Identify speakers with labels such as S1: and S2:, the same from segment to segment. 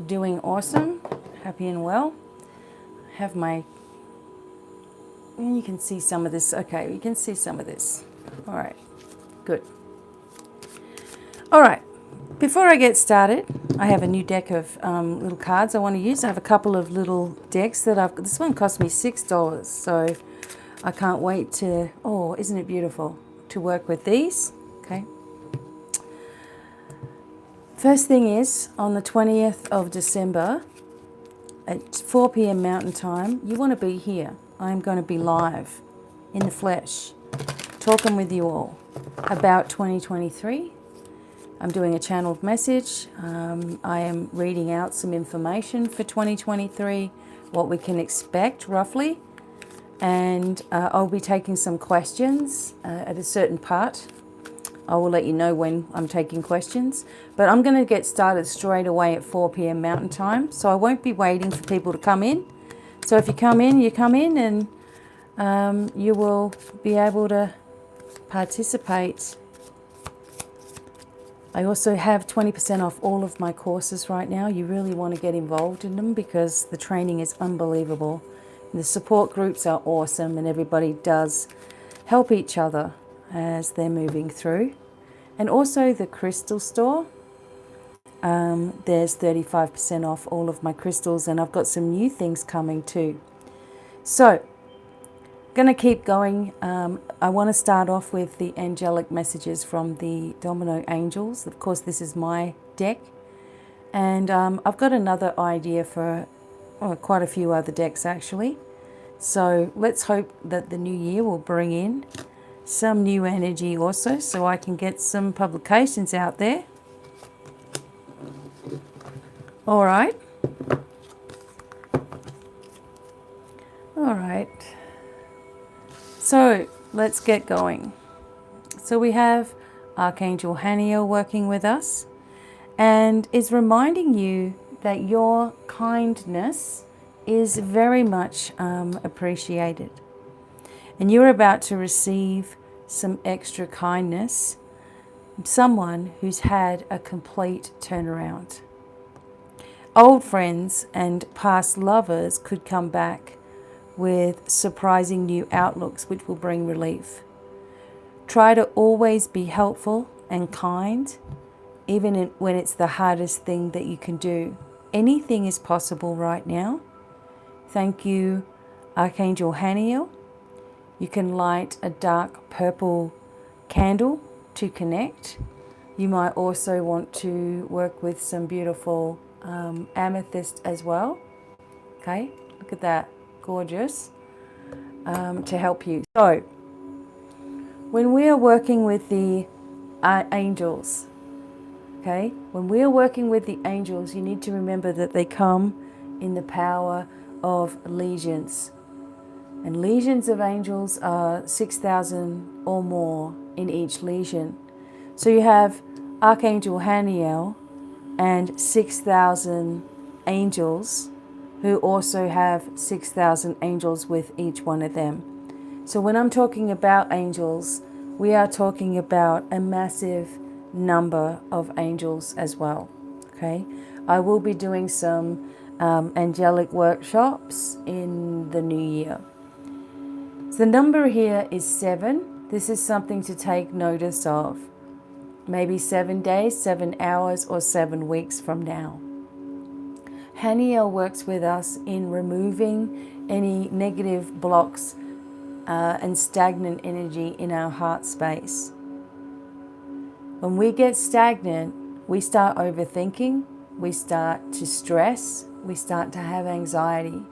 S1: doing awesome, happy and well. Have my, and you can see some of this. Okay, you can see some of this. All right, good. All right, before I get started, I have a new deck of little cards I want to use. I have a couple of little decks that I've, this one cost me $6, so I can't wait to, oh, isn't it beautiful, to work with these, okay? First thing is, on the 20th of December, at 4 p.m. Mountain Time, you want to be here. I'm going to be live, in the flesh, talking with you all about 2023. I'm doing a channeled message. I am reading out some information for 2023, what we can expect roughly. And I'll be taking some questions at a certain part. I will let you know when I'm taking questions. But I'm going to get started straight away at 4 p.m. Mountain Time. So I won't be waiting for people to come in. So if you come in, and you will be able to participate. I also have 20% off all of my courses right now. You really want to get involved in them because the training is unbelievable. And the support groups are awesome, and everybody does help each other as they're moving through. And also the crystal store. There's 35% off all of my crystals, and I've got some new things coming too. So, going to keep going. I want to start off with the angelic messages from the Domino Angels. Of course, this is my deck. And I've got another idea for quite a few other decks actually. So let's hope that the new year will bring in some new energy also, so I can get some publications out there. All right. All right. So let's get going. So we have Archangel Haniel working with us and is reminding you that your kindness is very much appreciated. And you're about to receive some extra kindness from someone who's had a complete turnaround. Old friends and past lovers could come back with surprising new outlooks which will bring relief. Try to always be helpful and kind, even when it's the hardest thing that you can do. Anything is possible right now. Thank you, Archangel Haniel. You can light a dark purple candle to connect. You might also want to work with some beautiful amethyst as well. Okay, look at that. Gorgeous, to help you. So when we are working with the angels, okay, when we are working with the angels, you need to remember that they come in the power of legions, and legions of angels are 6,000 or more in each legion. So you have Archangel Haniel and 6,000 angels who also have 6,000 angels with each one of them. So when I'm talking about angels, we are talking about a massive number of angels as well. Okay, I will be doing some angelic workshops in the new year. So the number here is 7. This is something to take notice of. Maybe 7 days, 7 hours, or 7 weeks from now. Haniel works with us in removing any negative blocks and stagnant energy in our heart space. When we get stagnant, we start overthinking, we start to stress, we start to have anxiety,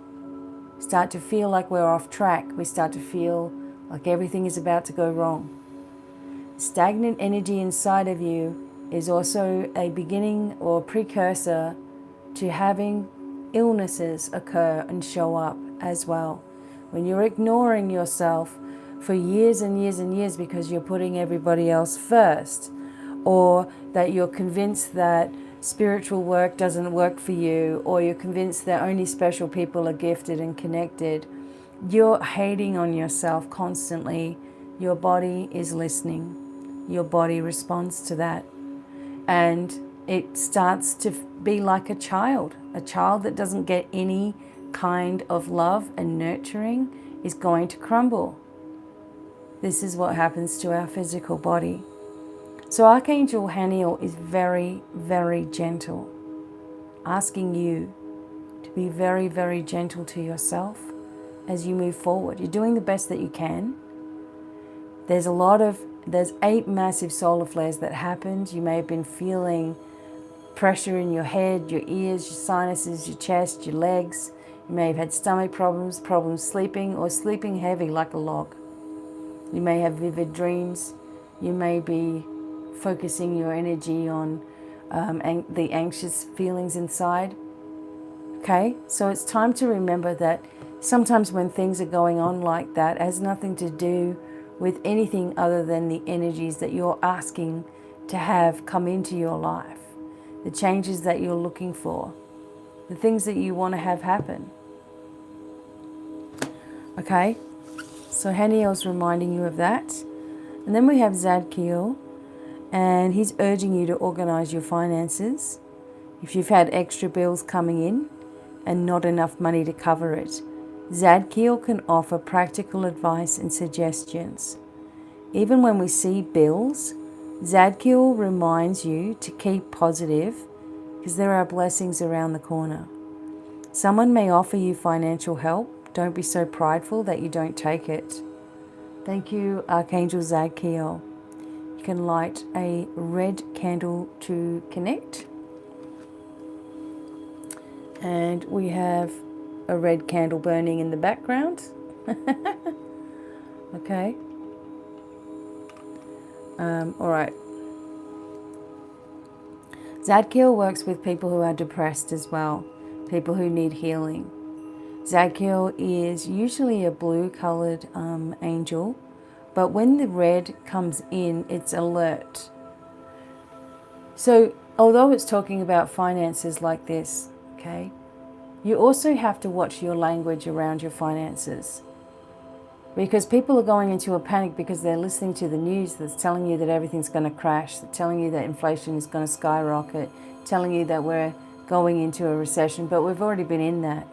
S1: we start to feel like we're off track, we start to feel like everything is about to go wrong. Stagnant energy inside of you is also a beginning or precursor to having illnesses occur and show up as well. When you're ignoring yourself for years and years and years because you're putting everybody else first, or that you're convinced that spiritual work doesn't work for you, or you're convinced that only special people are gifted and connected, you're hating on yourself constantly. Your body is listening. Your body responds to that. And it starts to be like a child that doesn't get any kind of love and nurturing is going to crumble. This is what happens to our physical body. So Archangel Haniel is very, very gentle, asking you to be very, very gentle to yourself as you move forward. You're doing the best that you can. There's 8 massive solar flares that happened. You may have been feeling pressure in your head, your ears, your sinuses, your chest, your legs. You may have had stomach problems, problems sleeping, or sleeping heavy like a log. You may have vivid dreams. You may be focusing your energy on the anxious feelings inside. Okay, so it's time to remember that sometimes when things are going on like that, it has nothing to do with anything other than the energies that you're asking to have come into your life, the changes that you're looking for, the things that you want to have happen. Okay, so Haniel's reminding you of that. And then we have Zadkiel, and he's urging you to organize your finances. If you've had extra bills coming in and not enough money to cover it, Zadkiel can offer practical advice and suggestions. Even when we see bills, Zadkiel reminds you to keep positive because there are blessings around the corner. Someone may offer you financial help. Don't be so prideful that you don't take it. Thank you, Archangel Zadkiel. You can light a red candle to connect. And we have a red candle burning in the background. Okay. All right. Zadkiel works with people who are depressed as well, people who need healing. Zadkiel is usually a blue-colored angel, but when the red comes in, it's alert. So, although it's talking about finances like this, okay, you also have to watch your language around your finances. Because people are going into a panic because they're listening to the news that's telling you that everything's going to crash, telling you that inflation is going to skyrocket, telling you that we're going into a recession, but we've already been in that.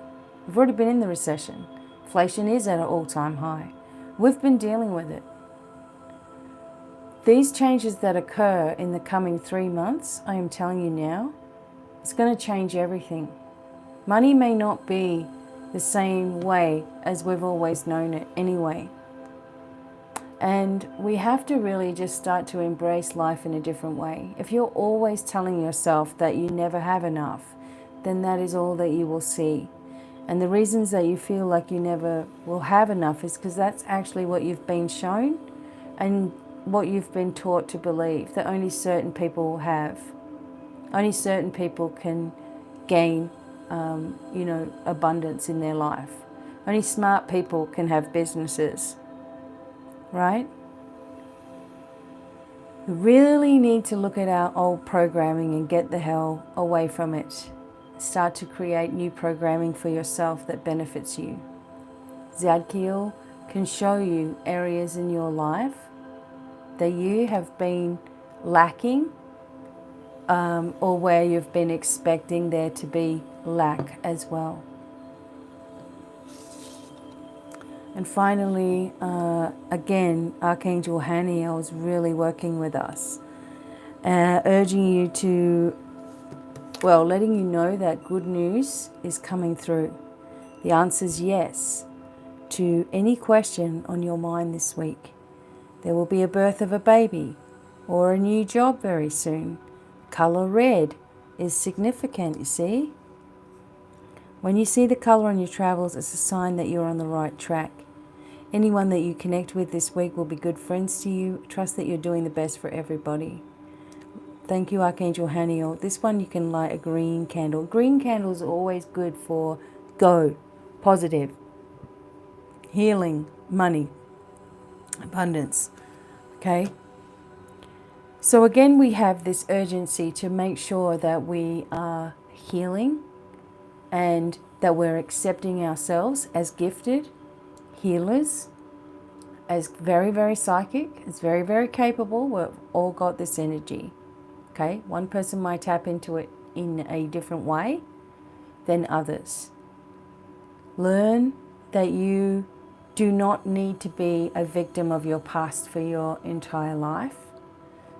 S1: We've already been in the recession. Inflation is at an all-time high. We've been dealing with it. These changes that occur in the coming 3 months, I am telling you now, it's going to change everything. Money may not be the same way as we've always known it anyway. And we have to really just start to embrace life in a different way. If you're always telling yourself that you never have enough, then that is all that you will see. And the reasons that you feel like you never will have enough is because that's actually what you've been shown and what you've been taught to believe, that only certain people have. Only certain people can gain, abundance in their life. Only smart people can have businesses, right? We really need to look at our old programming and get the hell away from it. Start to create new programming for yourself that benefits you. Zadkiel can show you areas in your life that you have been lacking, or where you've been expecting there to be lack as well. And finally, again, Archangel Haniel is really working with us, urging you to, letting you know that good news is coming through. The answer is yes to any question on your mind this week. There will be a birth of a baby or a new job very soon. Color red is significant, you see. When you see the color on your travels, it's a sign that you're on the right track. Anyone that you connect with this week will be good friends to you. Trust that you're doing the best for everybody. Thank you, Archangel Haniel. This one you can light a green candle. Green candles are always good for go, positive, healing, money, abundance. Okay? So again, we have this urgency to make sure that we are healing and that we're accepting ourselves as gifted healers, as very, very psychic, as very, very capable. We've all got this energy. Okay, one person might tap into it in a different way than others. Learn that you do not need to be a victim of your past for your entire life.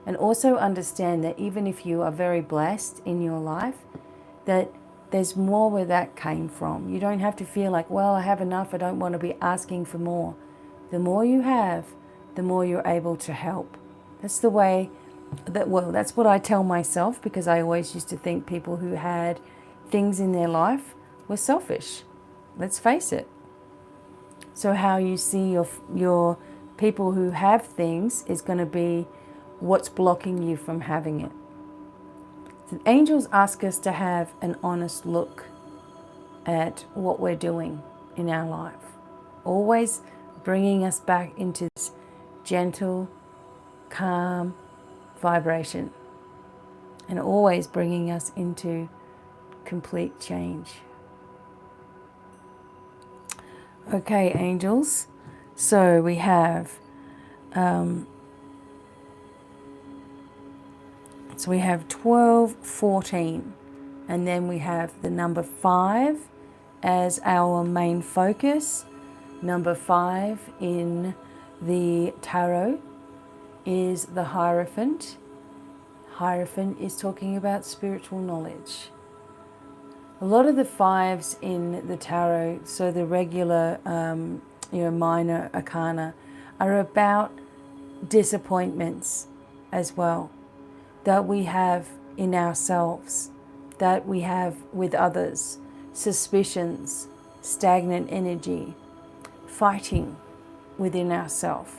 S1: And also understand that even if you are very blessed in your life, that there's more where that came from. You don't have to feel like, well, I have enough, I don't want to be asking for more. The more you have, the more you're able to help. That's the way that's what I tell myself, because I always used to think people who had things in their life were selfish. Let's face it. So how you see your people who have things is going to be what's blocking you from having it. So angels ask us to have an honest look at what we're doing in our life, always bringing us back into this gentle, calm vibration, and always bringing us into complete change. Okay, angels, so we have 12, 14, and then we have the number 5 as our main focus. Number 5 in the tarot is the Hierophant. Hierophant is talking about spiritual knowledge. A lot of the 5s in the tarot, so the regular, minor arcana, are about disappointments as well, that we have in ourselves, that we have with others, suspicions, stagnant energy, fighting within ourselves.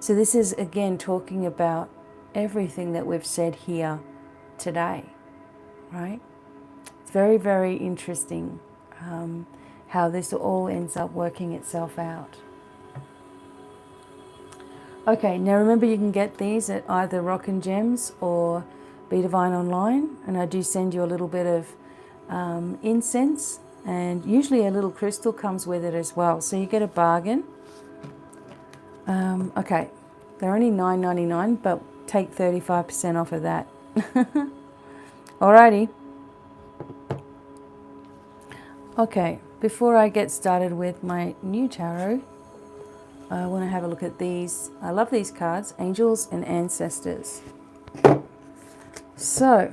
S1: So this is again talking about everything that we've said here today, right? It's very, very interesting how this all ends up working itself out. Okay, now remember you can get these at either Rock and Gems or BDevine online, and I do send you a little bit of incense, and usually a little crystal comes with it as well, so you get a bargain. Okay, they're only $9.99, but take 35% off of that. Alrighty. Okay, before I get started with my new tarot, I want to have a look at these. I love these cards, Angels and Ancestors. So,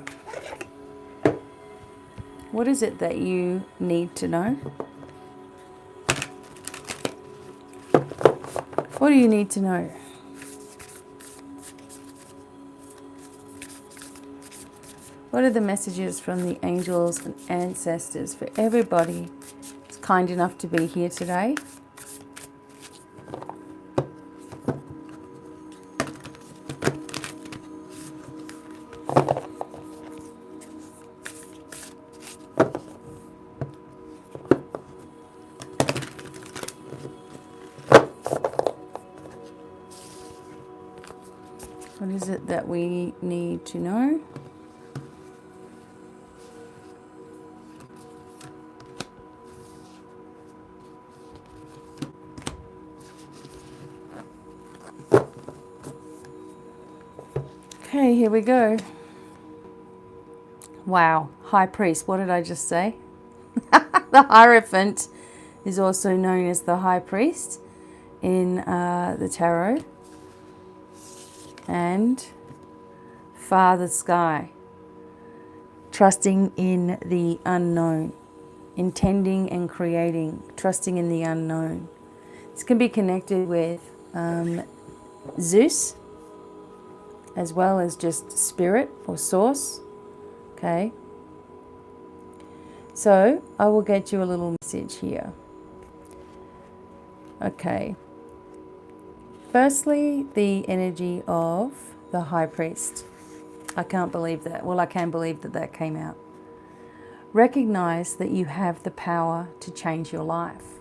S1: what is it that you need to know? What do you need to know? What are the messages from the angels and ancestors for everybody who's kind enough to be here today? What is it that we need to know? Okay, here we go. Wow, High Priest, what did I just say? The Hierophant is also known as the High Priest in the tarot. And Father Sky, trusting in the unknown, intending and creating, trusting in the unknown. This can be connected with Zeus, as well as just spirit or source. Okay. So I will get you a little message here. Okay. Firstly, the energy of the High Priest. I can't believe that. Well, I can believe that that came out. Recognize that you have the power to change your life.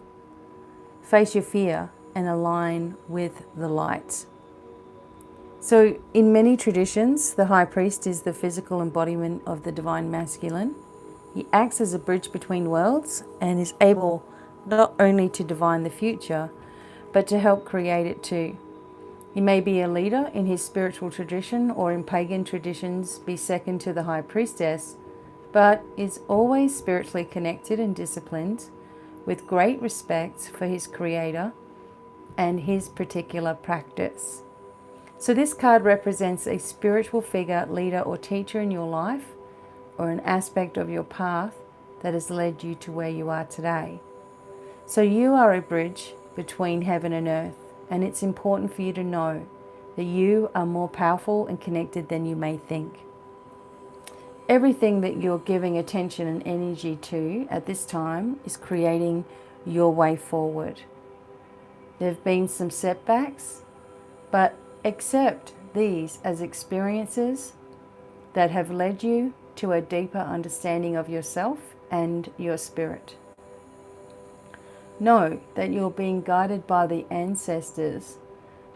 S1: Face your fear and align with the light. So in many traditions, the High Priest is the physical embodiment of the divine masculine. He acts as a bridge between worlds and is able not only to divine the future, but to help create it too. He may be a leader in his spiritual tradition, or in pagan traditions be second to the high priestess, but is always spiritually connected and disciplined, with great respect for his creator and his particular practice. So this card represents a spiritual figure, leader, or teacher in your life, or an aspect of your path that has led you to where you are today. So you are a bridge between heaven and earth, and it's important for you to know that you are more powerful and connected than you may think. Everything that you're giving attention and energy to at this time is creating your way forward. There have been some setbacks, but accept these as experiences that have led you to a deeper understanding of yourself and your spirit. Know that you're being guided by the ancestors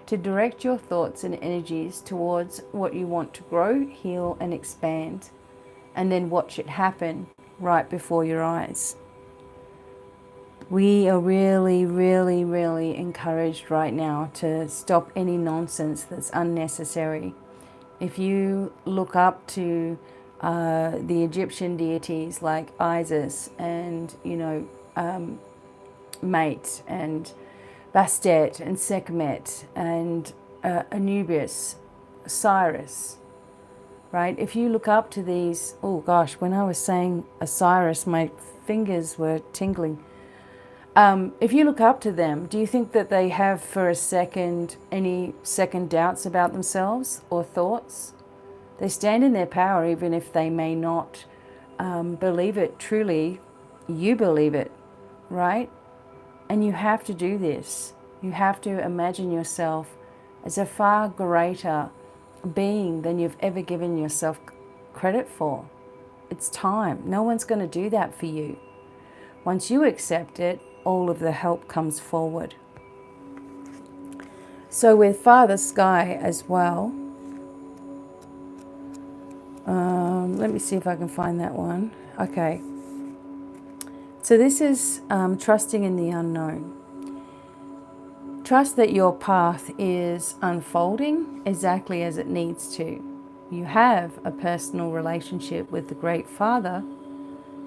S1: to direct your thoughts and energies towards what you want to grow, heal, and expand, and then watch it happen right before your eyes. We are really, really, really encouraged right now to stop any nonsense that's unnecessary. If you look up to the Egyptian deities like Isis and, Mate and Bastet and Sekhmet and Anubis, Osiris, right? If you look up to these, oh gosh, when I was saying Osiris, my fingers were tingling. If you look up to them, do you think that they have for a second any second doubts about themselves or thoughts? They stand in their power even if they may not believe it truly. You believe it, right? And you have to do this. You have to imagine yourself as a far greater being than you've ever given yourself credit for. It's time. No one's going to do that for you. Once you accept it, all of the help comes forward. So with Father Sky as well, let me see if I can find that one. Okay. So this is trusting in the unknown. Trust that your path is unfolding exactly as it needs to. You have a personal relationship with the Great Father.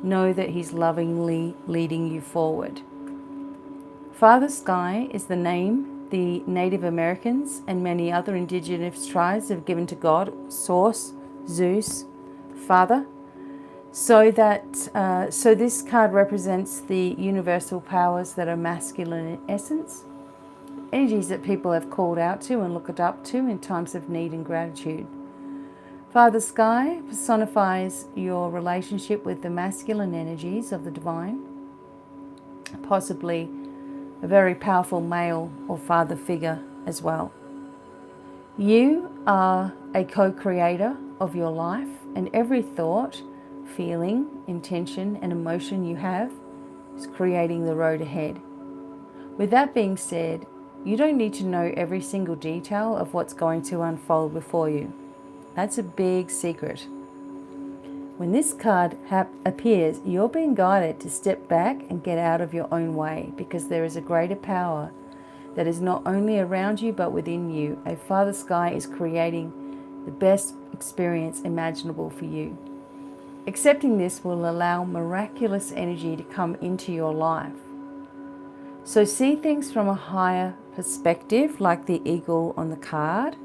S1: Know that He's lovingly leading you forward. Father Sky is the name the Native Americans and many other indigenous tribes have given to God, Source, Zeus, Father. So this card represents the universal powers that are masculine in essence, energies that people have called out to and looked up to in times of need and gratitude. Father Sky personifies your relationship with the masculine energies of the divine, possibly a very powerful male or father figure as well. You are a co-creator of your life, and every thought, feeling, intention, and emotion you have is creating the road ahead. With that being said, you don't need to know every single detail of what's going to unfold before you. That's a big secret. When this card appears, you're being guided to step back and get out of your own way, because there is a greater power that is not only around you but within you. A Father Sky is creating the best experience imaginable for you. Accepting this will allow miraculous energy to come into your life. So see things from a higher perspective, like the eagle on the card,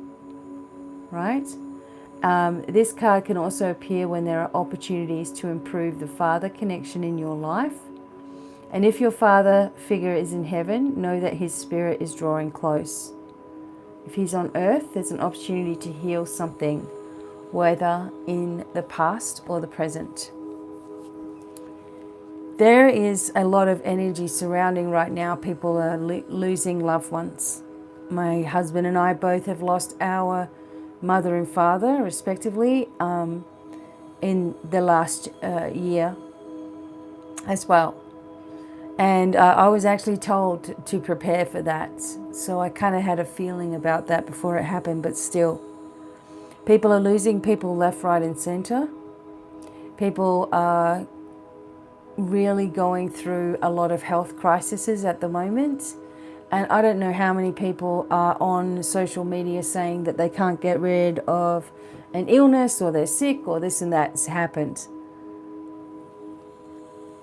S1: right? This card can also appear when there are opportunities to improve the father connection in your life. And if your father figure is in heaven, know that his spirit is drawing close. If he's on earth, there's an opportunity to heal something, whether in the past or the present. There is a lot of energy surrounding right now. People are losing loved ones. My husband and I both have lost our mother and father, respectively, in the last year as well. And I was actually told to prepare for that. So I kind of had a feeling about that before it happened, but still. People are losing people left, right, and center. People are really going through a lot of health crises at the moment. And I don't know how many people are on social media saying that they can't get rid of an illness, or they're sick, or this and that's happened.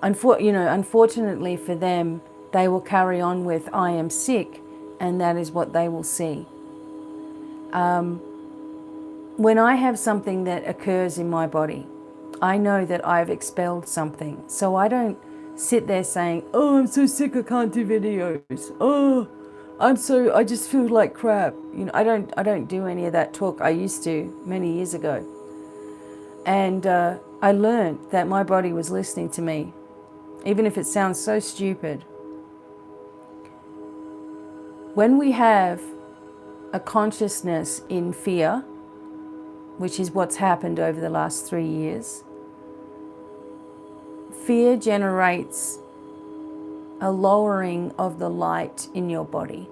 S1: Unfortunately for them, they will carry on with "I am sick," and that is what they will see. When I have something that occurs in my body, I know that I've expelled something. So I don't sit there saying, "Oh, I'm so sick, I can't do videos. Oh, I just feel like crap." I don't do any of that talk. I used to many years ago. And I learned that my body was listening to me, even if it sounds so stupid. When we have a consciousness in fear, which is what's happened over the last 3 years, fear generates a lowering of the light in your body.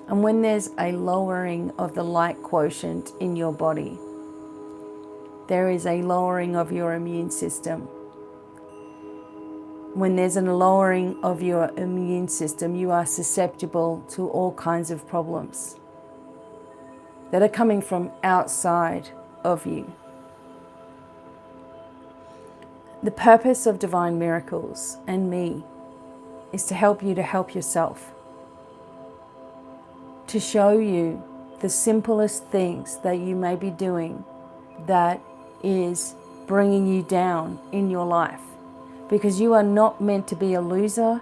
S1: And when there's a lowering of the light quotient in your body, there is a lowering of your immune system. When there's a lowering of your immune system, you are susceptible to all kinds of problems that are coming from outside of you. The purpose of Divine Miracles and me is to help you to help yourself, to show you the simplest things that you may be doing that is bringing you down in your life. Because you are not meant to be a loser.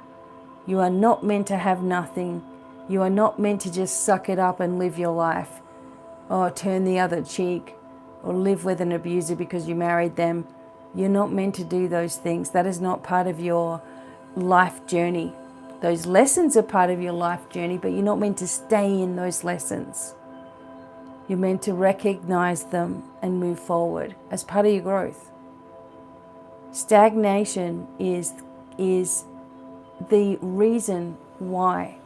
S1: You are not meant to have nothing. You are not meant to just suck it up and live your life, or turn the other cheek, or live with an abuser because you married them. You're not meant to do those things. That is not part of your life journey. Those lessons are part of your life journey, but you're not meant to stay in those lessons. You're meant to recognize them and move forward as part of your growth. Stagnation is the reason why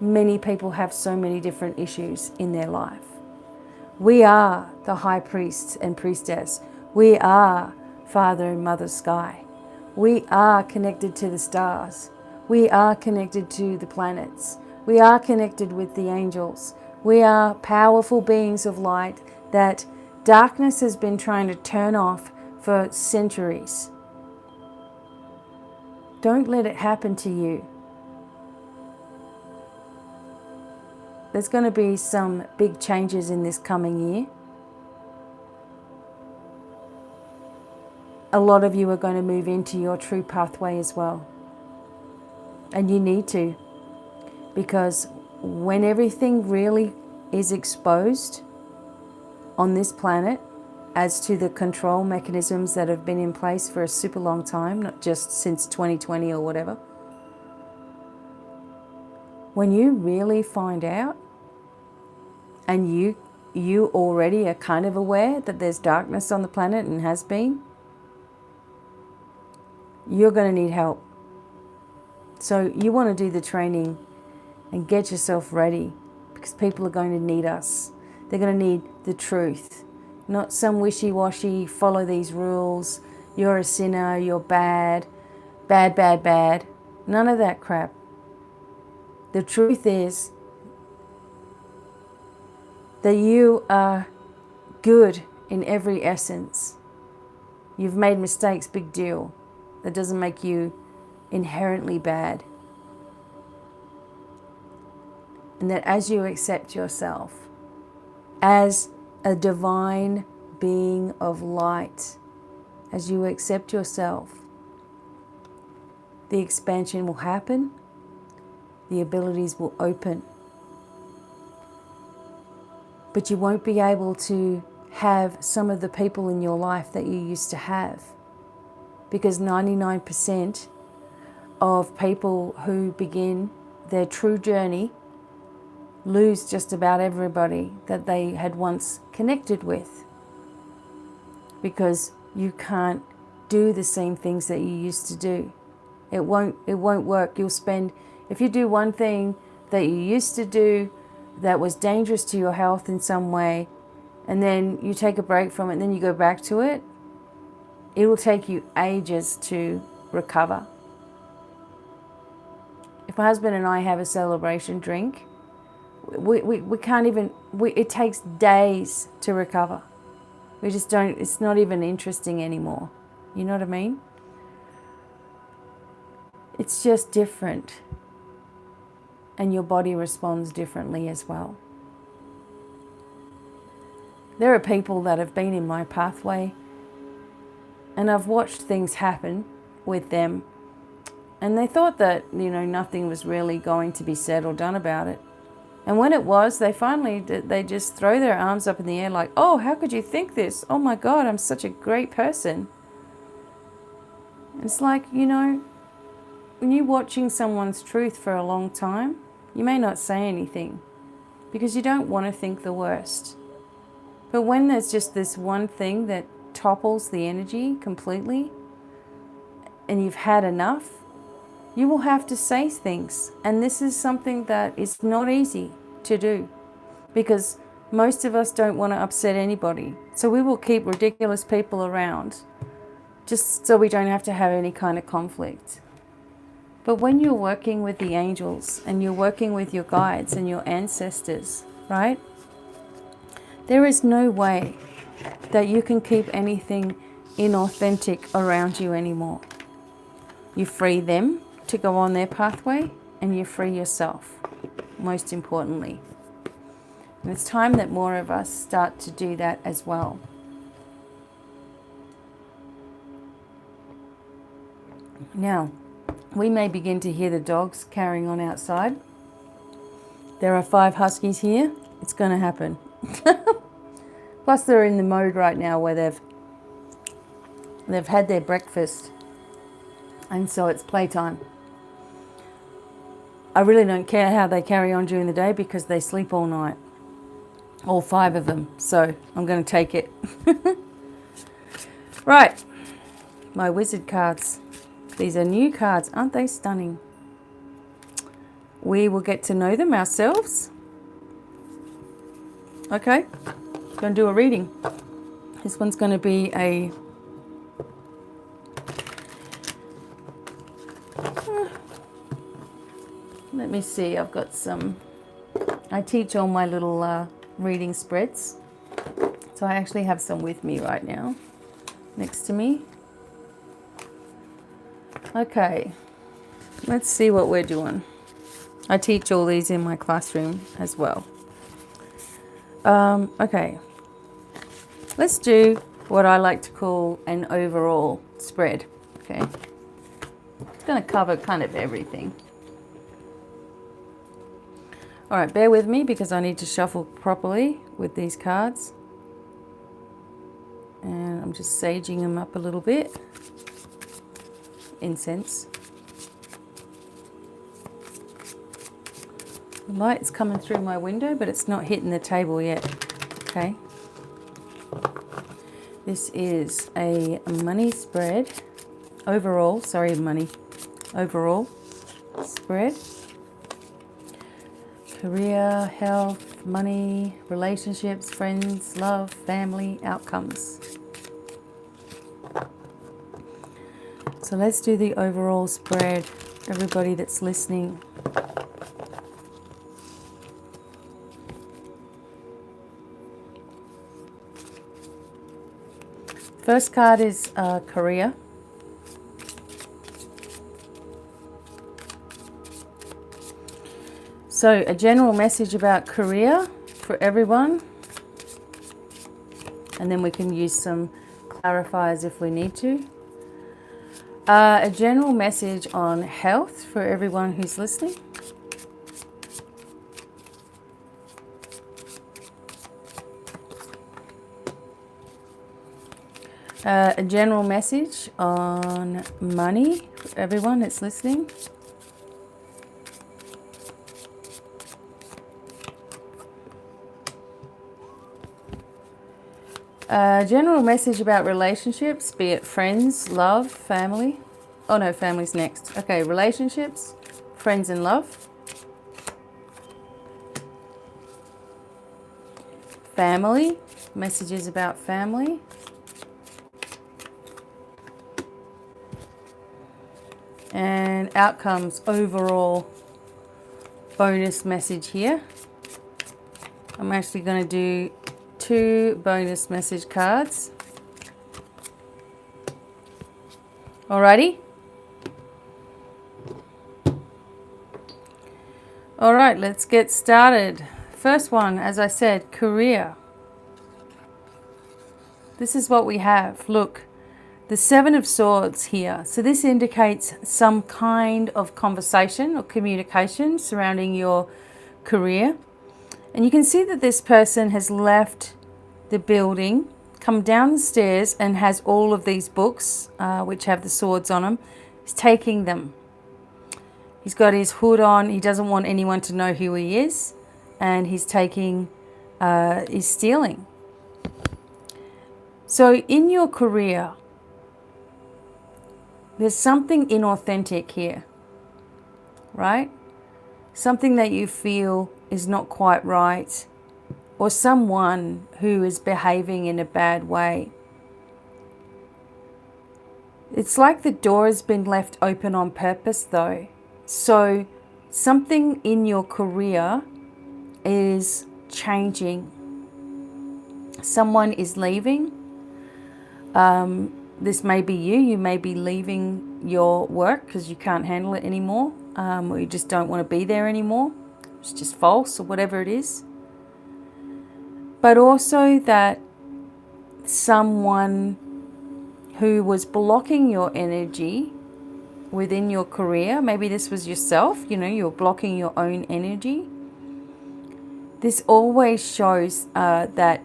S1: many people have so many different issues in their life. We are the high priest and priestess. We are Father and Mother Sky. We are connected to the stars. We are connected to the planets. We are connected with the angels. We are powerful beings of light that darkness has been trying to turn off for centuries. Don't let it happen to you. There's going to be some big changes in this coming year. A lot of you are going to move into your true pathway as well. And you need to, because when everything really is exposed on this planet as to the control mechanisms that have been in place for a super long time, not just since 2020 or whatever, when you really find out, and you already are kind of aware that there's darkness on the planet and has been, you're going to need help. So you want to do the training and get yourself ready, because people are going to need us. They're going to need the truth, not some wishy-washy, follow these rules, you're a sinner, you're bad, bad, bad, bad. None of that crap. The truth is that you are good in every essence. You've made mistakes, big deal. That doesn't make you inherently bad. And that as you accept yourself as a divine being of light, as you accept yourself, the expansion will happen, the abilities will open. But you won't be able to have some of the people in your life that you used to have, because 99% of people who begin their true journey lose just about everybody that they had once connected with, because you can't do the same things that you used to do. It won't work. You'll spend, if you do one thing that you used to do that was dangerous to your health in some way, and then you take a break from it and then you go back to it, it will take you ages to recover. If my husband and I have a celebration drink, we can't even, it takes days to recover. We just don't, it's not even interesting anymore. You know what I mean? It's just different. And your body responds differently as well. There are people that have been in my pathway and I've watched things happen with them, and they thought that, you know, nothing was really going to be said or done about it. And when it was, they just throw their arms up in the air like, oh, how could you think this? Oh my God, I'm such a great person. It's like, you know, when you're watching someone's truth for a long time, you may not say anything because you don't want to think the worst. But when there's just this one thing that topples the energy completely and you've had enough, you will have to say things. And this is something that is not easy to do because most of us don't want to upset anybody. So we will keep ridiculous people around just so we don't have to have any kind of conflict. But when you're working with the angels and you're working with your guides and your ancestors, right? There is no way that you can keep anything inauthentic around you anymore. You free them to go on their pathway and you free yourself, most importantly. And it's time that more of us start to do that as well. Now, we may begin to hear the dogs carrying on outside. There are 5 huskies here. It's going to happen. Plus they're in the mode right now where they've had their breakfast and so it's playtime. I really don't care how they carry on during the day because they sleep all night. All 5 of them. So I'm going to take it. Right. My wizard cards. These are new cards. Aren't they stunning? We will get to know them ourselves. Okay. Going to do a reading. This one's going to be a... let me see. I've got some... I teach all my little reading spreads. So I actually have some with me right now. Next to me. Okay. Let's see what we're doing. I teach all these in my classroom as well. Okay. Let's do what I like to call an overall spread. Okay. It's going to cover kind of everything. All right, bear with me because I need to shuffle properly with these cards. And I'm just saging them up a little bit. Incense. The light's coming through my window, but it's not hitting the table yet. Okay. This is a money spread. Overall spread. Career, health, money, relationships, friends, love, family, outcomes. So let's do the overall spread, everybody that's listening. First card is career. So a general message about career for everyone. And then we can use some clarifiers if we need to. A general message on health for everyone who's listening. A general message on money for everyone that's listening. General message about relationships, be it friends, love, family. Oh no, family's next. Okay, relationships, friends and love. Family, messages about family. And outcomes, overall bonus message here. I'm actually going to do 2 bonus message cards. Alrighty. All right, let's get started. First one, as I said, career. This is what we have. Look, the 7 of Swords here. So this indicates some kind of conversation or communication surrounding your career. And you can see that this person has left the building, come down the stairs, and has all of these books, which have the swords on them. He's taking them. He's got his hood on. He doesn't want anyone to know who he is. And he's taking, he's stealing. So in your career, there's something inauthentic here, right? Something that you feel is not quite right, or someone who is behaving in a bad way. It's like the door has been left open on purpose though. So something in your career is changing. Someone is leaving. This may be you. You may be leaving your work because you can't handle it anymore, or you just don't want to be there anymore. It's just false or whatever it is. But also that someone who was blocking your energy within your career, maybe this was yourself, you're blocking your own energy. This always shows that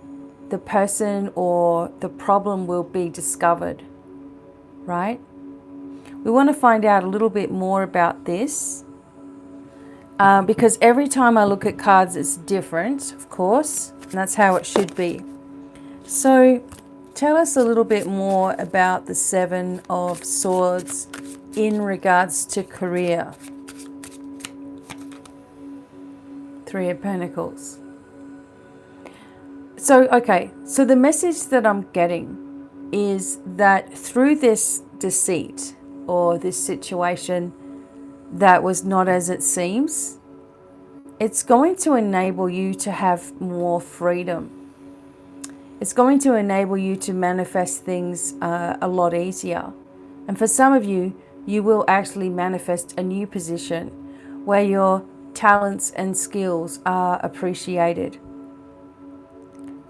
S1: the person or the problem will be discovered, right? We want to find out a little bit more about this because every time I look at cards, it's different, of course, and that's how it should be. So tell us a little bit more about the 7 of Swords in regards to career. 3 of Pentacles. So, okay, so the message that I'm getting is that through this deceit or this situation that was not as it seems, it's going to enable you to have more freedom. It's going to enable you to manifest things a lot easier. And for some of you, you will actually manifest a new position where your talents and skills are appreciated.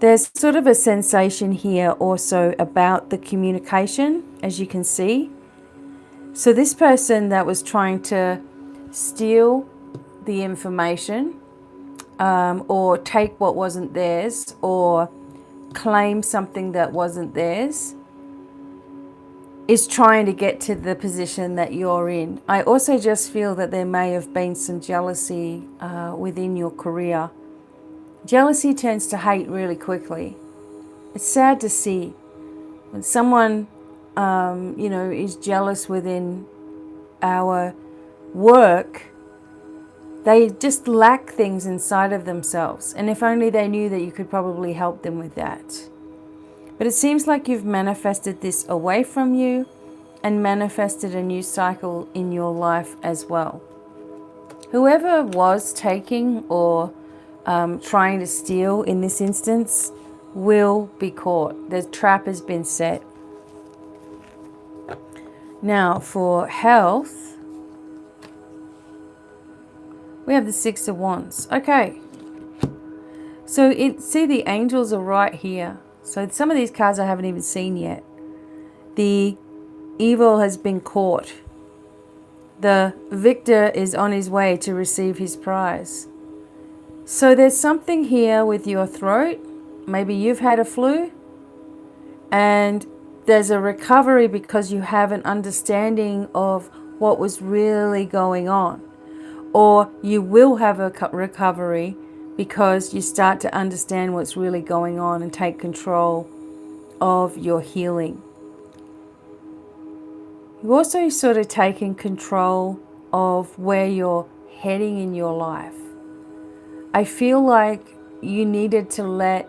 S1: There's sort of a sensation here also about the communication, as you can see. So this person that was trying to steal the information or take what wasn't theirs or claim something that wasn't theirs is trying to get to the position that you're in. I also just feel that there may have been some jealousy within your career. Jealousy tends to hate really quickly. It's sad to see when someone, is jealous within our work. They just lack things inside of themselves. And if only they knew that you could probably help them with that. But it seems like you've manifested this away from you and manifested a new cycle in your life as well. Whoever was taking or trying to steal in this instance will be caught. The trap has been set. Now for health, we have the 6 of Wands. Okay. So see the angels are right here. So some of these cards I haven't even seen yet. The evil has been caught. The victor is on his way to receive his prize. So there's something here with your throat. Maybe you've had a flu and there's a recovery because you have an understanding of what was really going on. Or you will have a recovery because you start to understand what's really going on and take control of your healing. You've also sort of taken control of where you're heading in your life. I feel like you needed to let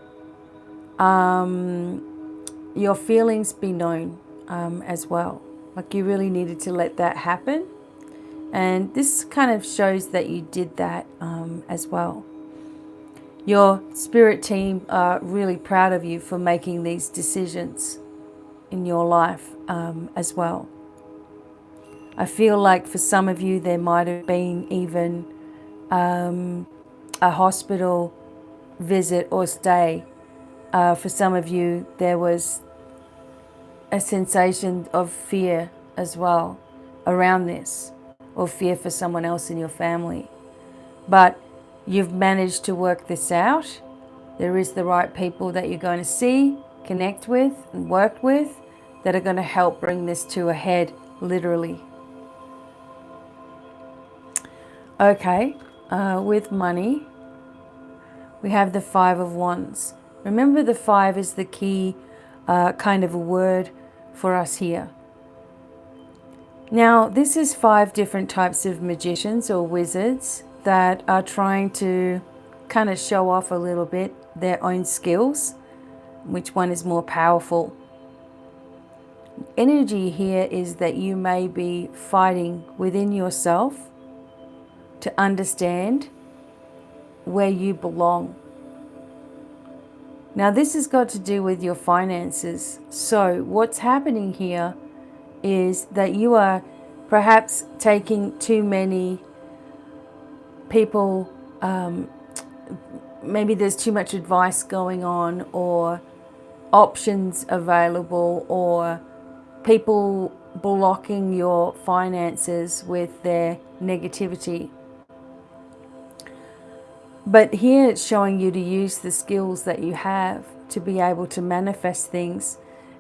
S1: your feelings be known as well. Like you really needed to let that happen. And this kind of shows that you did that as well. Your spirit team are really proud of you for making these decisions in your life as well. I feel like for some of you there might have been even a hospital visit or stay. For some of you there was a sensation of fear as well around this, or fear for someone else in your family. But you've managed to work this out. There is the right people that you're going to see, connect with, and work with that are going to help bring this to a head, literally. Okay, with money, we have the Five of Wands. Remember, the 5 is the key kind of a word for us here. Now, this is 5 different types of magicians or wizards that are trying to kind of show off a little bit their own skills, which one is more powerful. Energy here is that you may be fighting within yourself to understand where you belong. Now, this has got to do with your finances. So what's happening here is that you are perhaps taking too many people, maybe there's too much advice going on, or options available, or people blocking your finances with their negativity. But here it's showing you to use the skills that you have to be able to manifest things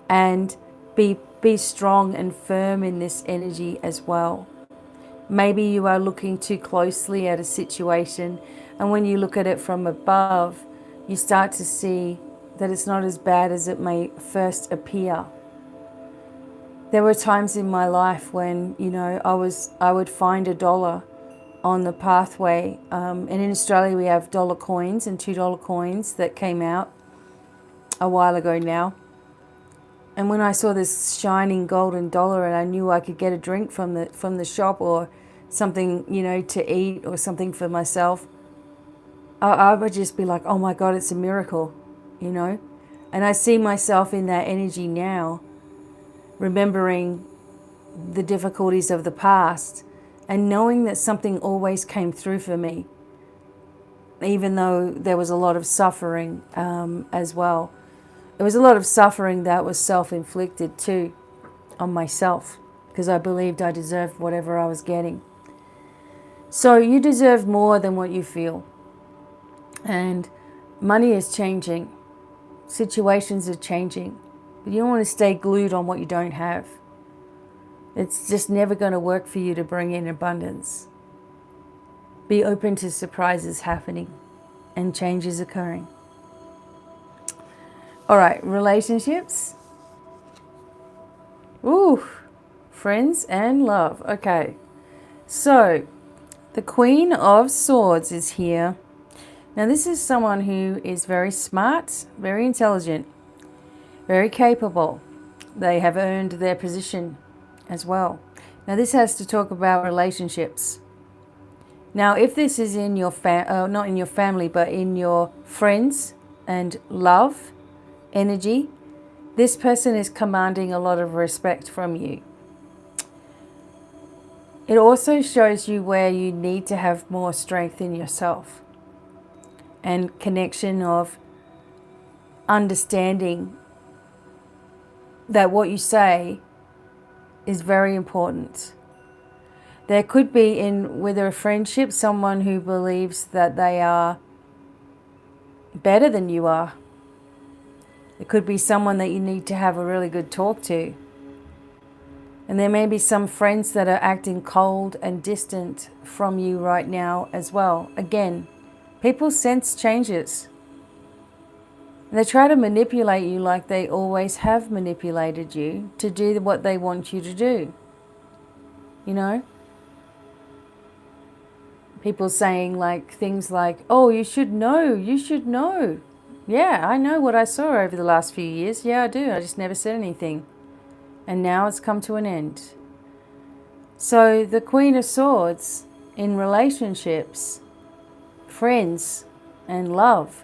S1: and be strong and firm in this energy as well. Maybe you are looking too closely at a situation, and when you look at it from above, you start to see that it's not as bad as it may first appear. There were times in my life when, I would find $1 on the pathway. And in Australia we have dollar coins and $2 coins that came out a while ago now. And when I saw this shining golden dollar and I knew I could get a drink from the shop, or something, to eat, or something for myself, I would just be like, oh my God, it's a miracle, And I see myself in that energy now, remembering the difficulties of the past and knowing that something always came through for me, even though there was a lot of suffering as well. It was a lot of suffering that was self-inflicted too on myself, because I believed I deserved whatever I was getting. So you deserve more than what you feel. And money is changing. Situations are changing. But you don't want to stay glued on what you don't have. It's just never going to work for you to bring in abundance. Be open to surprises happening and changes occurring. All right, relationships. Ooh, friends and love. Okay, so the Queen of Swords is here. Now, this is someone who is very smart, very intelligent, very capable. They have earned their position as well. Now, this has to talk about relationships. Now, if this is in your not in your family, but in your friends and love energy, this person is commanding a lot of respect from you. It also shows you where you need to have more strength in yourself and connection of understanding that what you say is very important. There could be with a friendship someone who believes that they are better than you are. It could be someone that you need to have a really good talk to. And there may be some friends that are acting cold and distant from you right now as well. Again, people sense changes. And they try to manipulate you like they always have manipulated you to do what they want you to do. People saying things like, oh, you should know. Yeah, I know what I saw over the last few years. Yeah, I do. I just never said anything. And now it's come to an end. So the Queen of Swords in relationships, friends, and love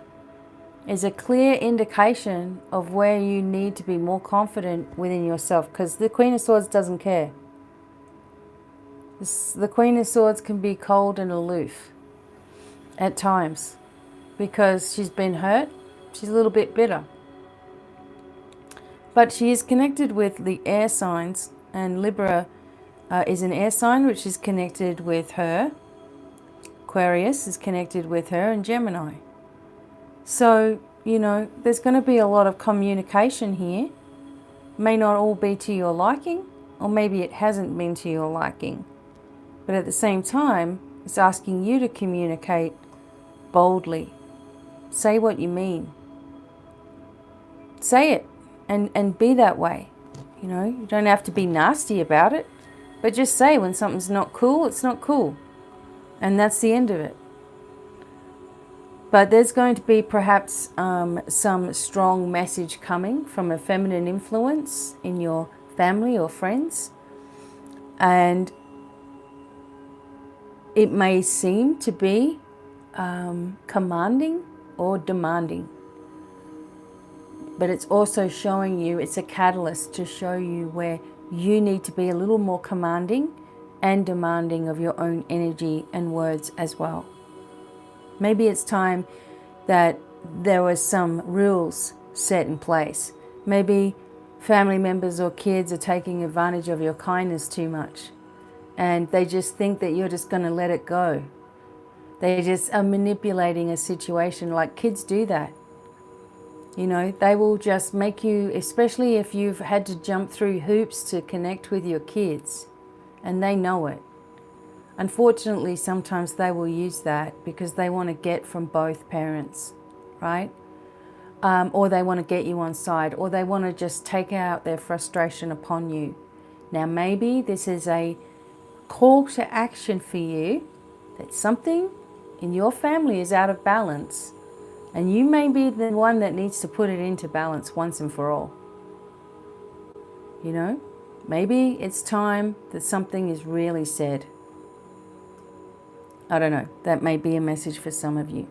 S1: is a clear indication of where you need to be more confident within yourself, because the Queen of Swords doesn't care. The Queen of Swords can be cold and aloof at times because she's been hurt. She's a little bit bitter. But she is connected with the air signs, and Libra is an air sign which is connected with her. Aquarius is connected with her, and Gemini. So, you know, there's going to be a lot of communication here. May not all be to your liking, or maybe it hasn't been to your liking. But at the same time, it's asking you to communicate boldly. Say what you mean. Say it and be that way. You know, you don't have to be nasty about it, but just say when something's not cool, it's not cool. And that's the end of it. But there's going to be perhaps some strong message coming from a feminine influence in your family or friends. And it may seem to be commanding or demanding. But it's also showing you, it's a catalyst to show you where you need to be a little more commanding and demanding of your own energy and words as well. Maybe it's time that there was some rules set in place. Maybe family members or kids are taking advantage of your kindness too much, and they just think that you're just going to let it go. They just are manipulating a situation. Like kids do that. You know, they will just make you, especially if you've had to jump through hoops to connect with your kids, and they know it. Unfortunately, sometimes they will use that because they want to get from both parents, right? Or they want to get you on side, or they want to just take out their frustration upon you. Now, maybe this is a call to action for you, that something in your family is out of balance, and you may be the one that needs to put it into balance once and for all. You know, maybe it's time that something is really said. I don't know, that may be a message for some of you.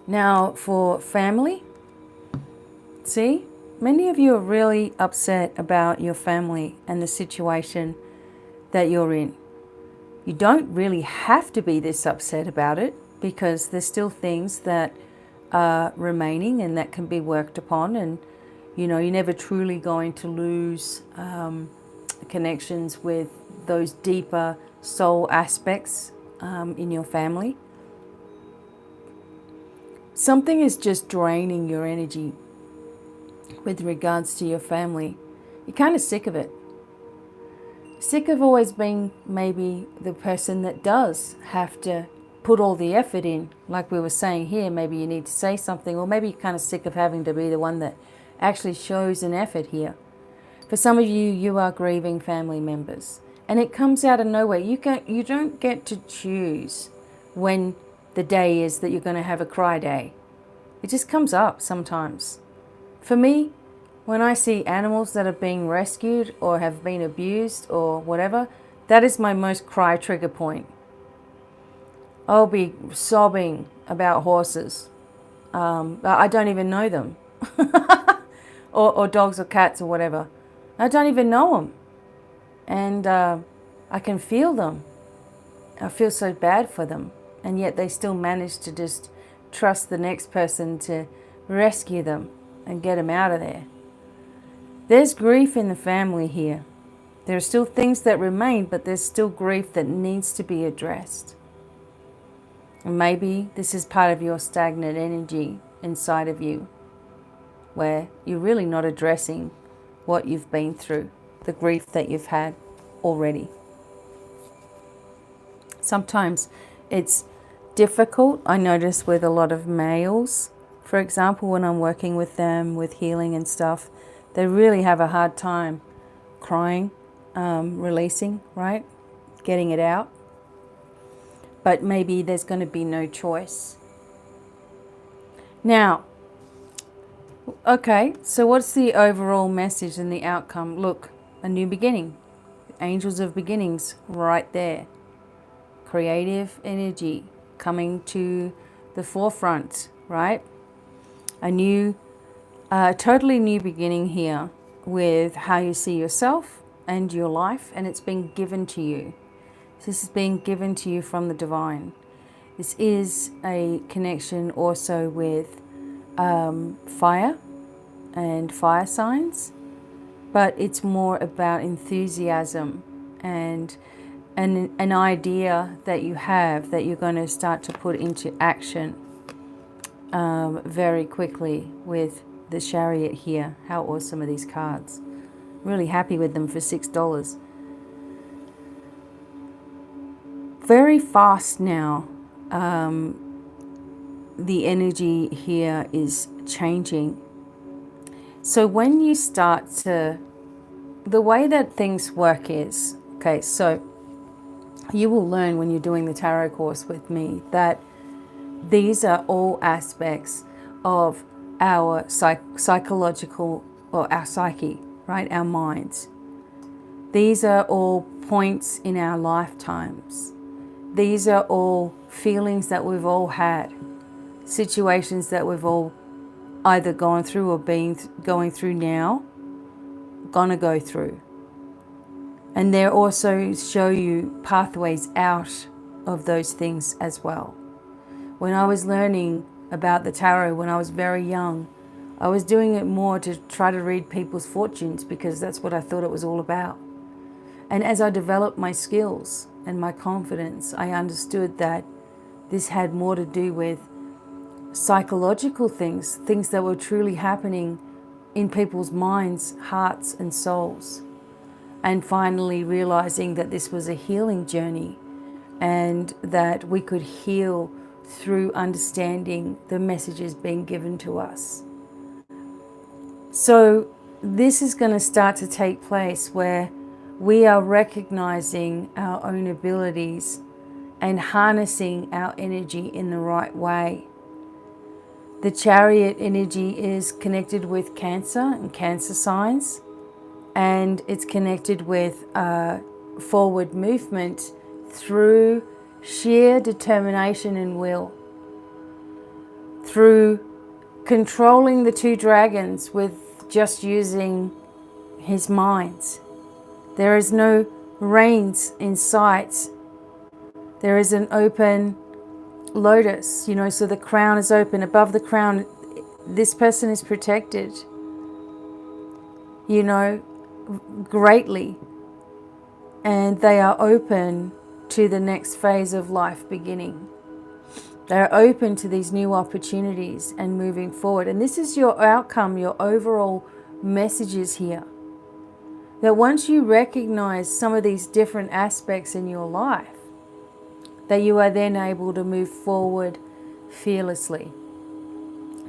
S1: Now, for family, see, many of you are really upset about your family and the situation that you're in. You don't really have to be this upset about it, because there's still things that are remaining and that can be worked upon, and you know, you're never truly going to lose connections with those deeper soul aspects in your family. Something is just draining your energy with regards to your family. You're kind of sick of it. Sick of always being maybe the person that does have to put all the effort in. Like we were saying here, maybe you need to say something, or maybe you're kind of sick of having to be the one that actually shows an effort here. For some of you, you are grieving family members, and it comes out of nowhere. You don't get to choose when the day is that you're going to have a cry day. It just comes up sometimes. For me, when I see animals that are being rescued or have been abused or whatever, that is my most cry trigger point. I'll be sobbing about horses. I don't even know them. or dogs or cats or whatever. I don't even know them. And I can feel them. I feel so bad for them. And yet they still manage to just trust the next person to rescue them and get them out of there. There's grief in the family here. There are still things that remain, but there's still grief that needs to be addressed. And maybe this is part of your stagnant energy inside of you, where you're really not addressing what you've been through, the grief that you've had already. Sometimes it's difficult, I notice, with a lot of males. For example, when I'm working with them with healing and stuff, they really have a hard time crying, releasing, right? Getting it out. But maybe there's going to be no choice. Now, okay, so what's the overall message and the outcome? Look, a new beginning. angels of beginnings right there. Creative energy coming to the forefront, right? A new, totally new beginning here with how you see yourself and your life, and it's been given to you. This is being given to you from the divine. This is a connection also with fire and fire signs, but it's more about enthusiasm and an idea that you have that you're going to start to put into action very quickly with the Chariot here. How awesome are these cards? Really happy with them for $6. Very fast now. The energy here is changing. So when you start to, the way that things work is, okay, so you will learn when you're doing the tarot course with me that these are all aspects of our psychological, or our psyche, right? Our minds. These are all points in our lifetimes. These are all feelings that we've all had, situations that we've all either gone through or going through now, gonna go through. And they also show you pathways out of those things as well. When I was learning about the tarot when I was very young, I was doing it more to try to read people's fortunes because that's what I thought it was all about. And as I developed my skills and my confidence, I understood that this had more to do with psychological things, things that were truly happening in people's minds, hearts, and souls. And finally realizing that this was a healing journey and that we could heal through understanding the messages being given to us. So this is going to start to take place where we are recognizing our own abilities and harnessing our energy in the right way. The Chariot energy is connected with Cancer and Cancer signs, and it's connected with forward movement through sheer determination and will, through controlling the two dragons with just using his minds. There is no reins in sight. There is an open lotus, so the crown is open. Above the crown, this person is protected, greatly. And they are open to the next phase of life beginning. They're open to these new opportunities and moving forward. And this is your outcome, your overall messages here. That once you recognize some of these different aspects in your life, that you are then able to move forward fearlessly.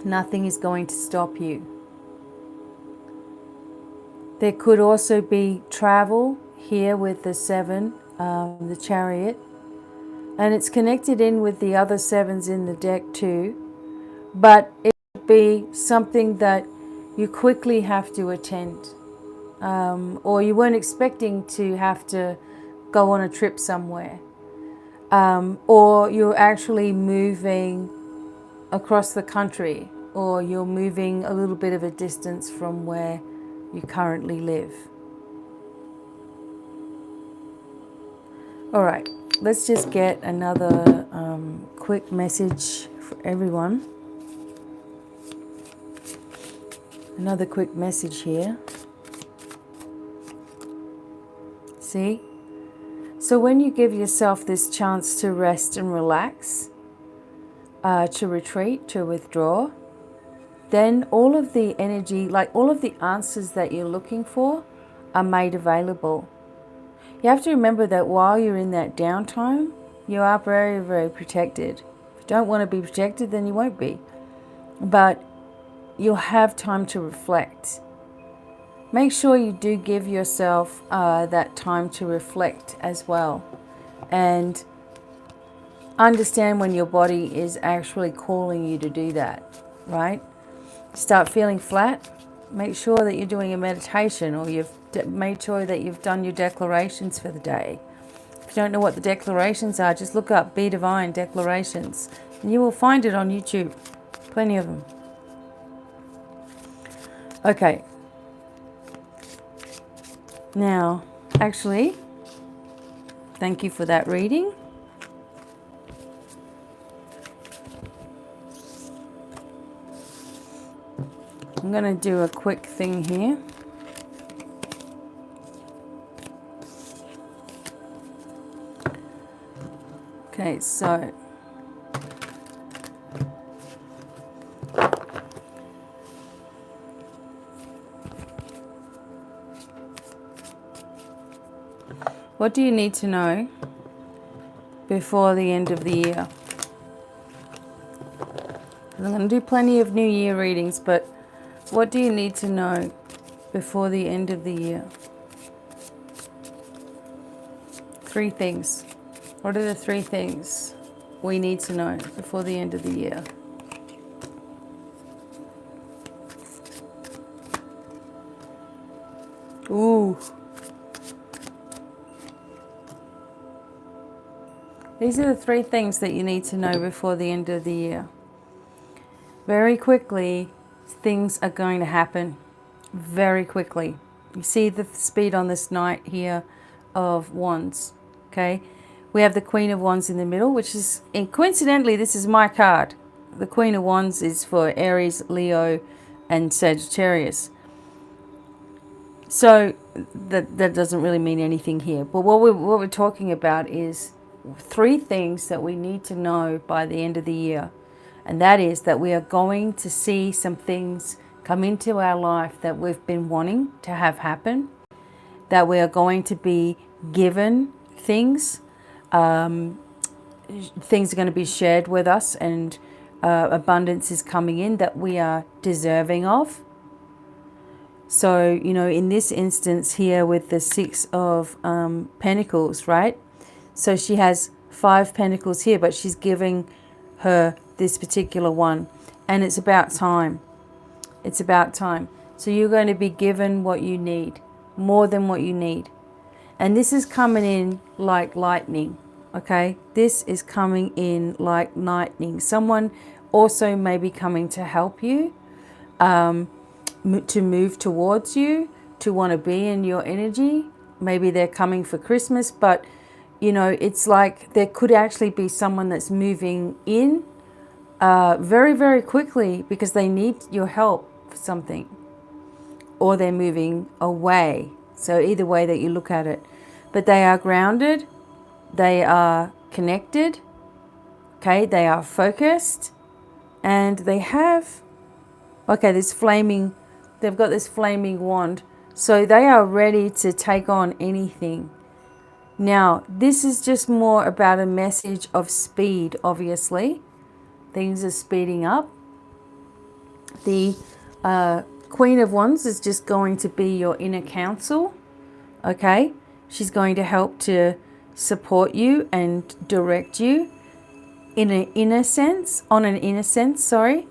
S1: Nothing is going to stop you. There could also be travel here with the 7, the Chariot. And it's connected in with the other 7s in the deck too. But it would be something that you quickly have to attend. Or you weren't expecting to have to go on a trip somewhere. Or you're actually moving across the country, or you're moving a little bit of a distance from where you currently live. All right, let's just get another quick message for everyone. Another quick message here. See? So when you give yourself this chance to rest and relax, to retreat, to withdraw, then all of the energy, like all of the answers that you're looking for are made available. You have to remember that while you're in that downtime, you are very, very protected. If you don't want to be protected, then you won't be. But you'll have time to reflect. Make sure you do give yourself that time to reflect as well. And understand when your body is actually calling you to do that, right? Start feeling flat, make sure that you're doing a meditation or you've made sure that you've done your declarations for the day. If you don't know what the declarations are, just look up BDevine declarations and you will find it on YouTube. Plenty of them. Okay. Now, actually, thank you for that reading. I'm going to do a quick thing here. Okay, so what do you need to know before the end of the year? I'm going to do plenty of New Year readings, but what do you need to know before the end of the year? 3 things. What are the 3 things we need to know before the end of the year? Ooh. These are the 3 things that you need to know before the end of the year. Very quickly, things are going to happen. Very quickly. You see the speed on this knight here of wands. Okay. We have the Queen of Wands in the middle, which is, and coincidentally, this is my card. The Queen of Wands is for Aries, Leo, and Sagittarius. So that doesn't really mean anything here. But what we're talking about is 3 things that we need to know by the end of the year. And that is that we are going to see some things come into our life that we've been wanting to have happen. That we are going to be given things. Things are going to be shared with us, and abundance is coming in that we are deserving of. So, you know, in this instance here with the 6 of Pentacles, right? So she has 5 Pentacles here, but she's giving her this particular one. And it's about time. It's about time. So you're going to be given what you need, more than what you need. And this is coming in like lightning, okay? This is coming in like lightning. Someone also may be coming to help you, to move towards you, to want to be in your energy. Maybe they're coming for Christmas, but, you know, it's like there could actually be someone that's moving in very, very quickly because they need your help for something. Or they're moving away. So either way that you look at it. But they are grounded. They are connected. Okay, they are focused. And they have, okay, this flaming, they've got this flaming wand. So they are ready to take on anything. Now, this is just more about a message of speed, obviously. Things are speeding up. The Queen of Wands is just going to be your inner counsel, okay? She's going to help to support you and direct you in an inner sense, sorry.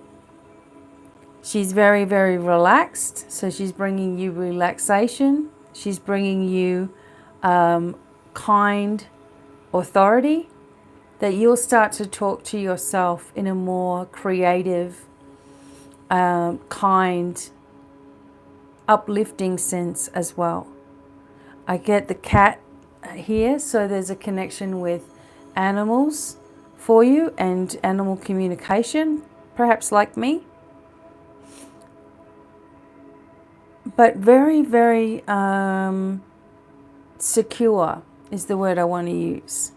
S1: She's very, very relaxed, so she's bringing you relaxation. She's bringing you kind authority, that you'll start to talk to yourself in a more creative, kind, uplifting sense as well. I get the cat here, so there's a connection with animals for you and animal communication, perhaps like me. But very, very secure is the word I want to use.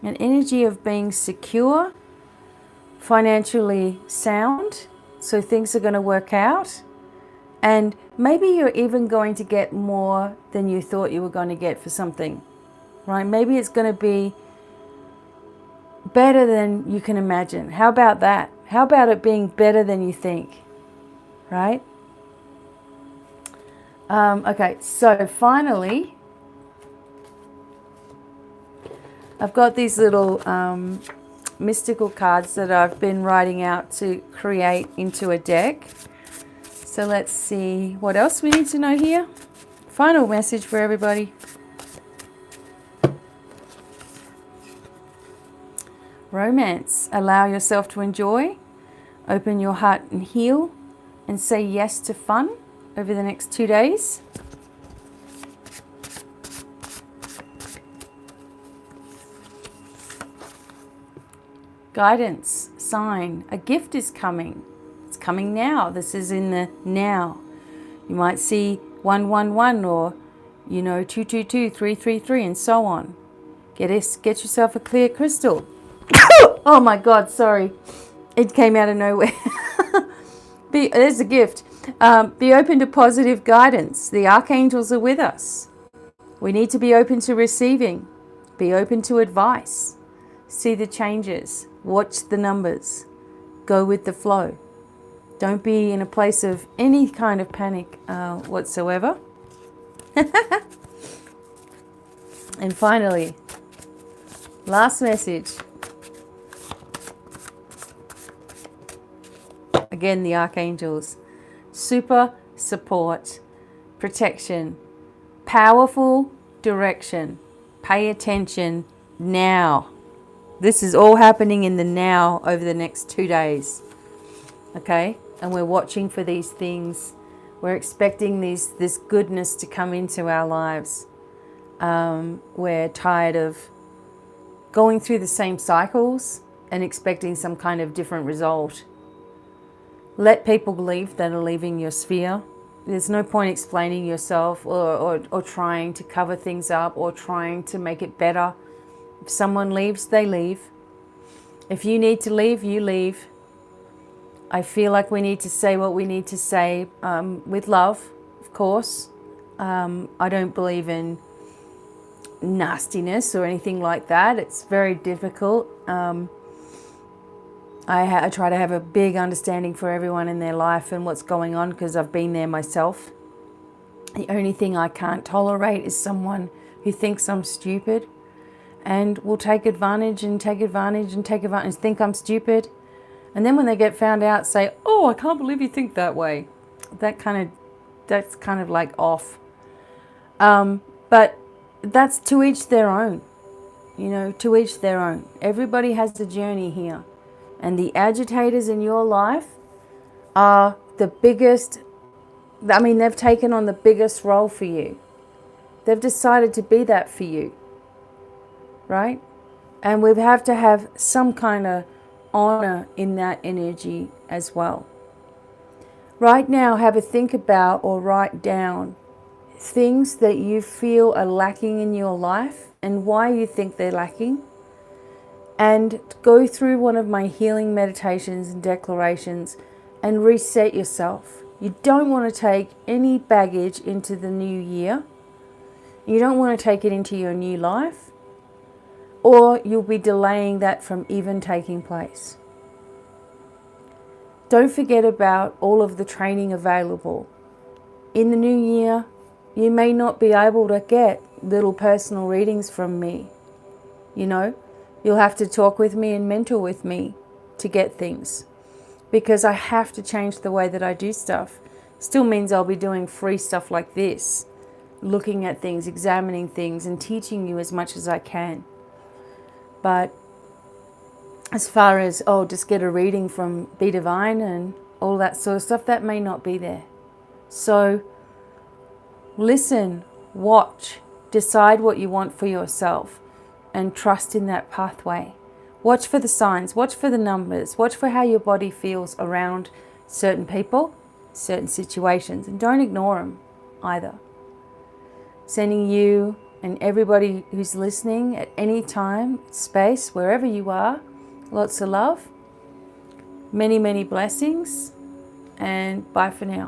S1: An energy of being secure, financially sound, so things are going to work out. And maybe you're even going to get more than you thought you were going to get for something, right? Maybe it's going to be better than you can imagine. How about that? How about it being better than you think, right? Okay, so finally, I've got these little mystical cards that I've been writing out to create into a deck. So let's see what else we need to know here Final message for everybody. Romance. Allow yourself to enjoy. Open your heart and heal. And say yes to fun over the next 2 days. Guidance. Sign. A gift is coming. It's coming now. This is in the now. You might see 111 or, 222, 333 and so on. Get yourself a clear crystal. Oh my God, sorry. It came out of nowhere. There's a gift. Be open to positive guidance. The archangels are with us. We need to be open to receiving. Be open to advice. See the changes. Watch the numbers. Go with the flow. Don't be in a place of any kind of panic whatsoever. And finally, last message. Again, the archangels. Super support, protection, powerful direction. Pay attention now. This is all happening in the now over the next 2 days. Okay? And we're watching for these things. We're expecting this goodness to come into our lives. We're tired of going through the same cycles and expecting some kind of different result. Let people leave that are leaving your sphere. There's no point explaining yourself or trying to cover things up or trying to make it better. If someone leaves, they leave. If you need to leave, you leave. I feel like we need to say what we need to say with love, of course. I don't believe in nastiness or anything like that. It's very difficult. I try to have a big understanding for everyone in their life and what's going on because I've been there myself. The only thing I can't tolerate is someone who thinks I'm stupid and will take advantage and take advantage and take advantage and think I'm stupid. And then when they get found out, say, "Oh, I can't believe you think that way." That's kind of like off. But that's to each their own. To each their own. Everybody has a journey here. And the agitators in your life are the biggest, they've taken on the biggest role for you. They've decided to be that for you, right? And we have to have some kind of honor in that energy as well. Right now, have a think about or write down things that you feel are lacking in your life and why you think they're lacking. And go through one of my healing meditations and declarations and reset yourself. You don't want to take any baggage into the new year. You don't want to take it into your new life, or you'll be delaying that from even taking place. Don't forget about all of the training available. In the new year, you may not be able to get little personal readings from me. You'll have to talk with me and mentor with me to get things, because I have to change the way that I do stuff. Still means I'll be doing free stuff like this, looking at things, examining things, and teaching you as much as I can. But as far as, just get a reading from BDevine and all that sort of stuff, that may not be there. So listen, watch, decide what you want for yourself. And trust in that pathway. Watch for the signs, watch for the numbers, watch for how your body feels around certain people, certain situations, and don't ignore them either. Sending you and everybody who's listening at any time, space, wherever you are, lots of love, many, many blessings, and bye for now.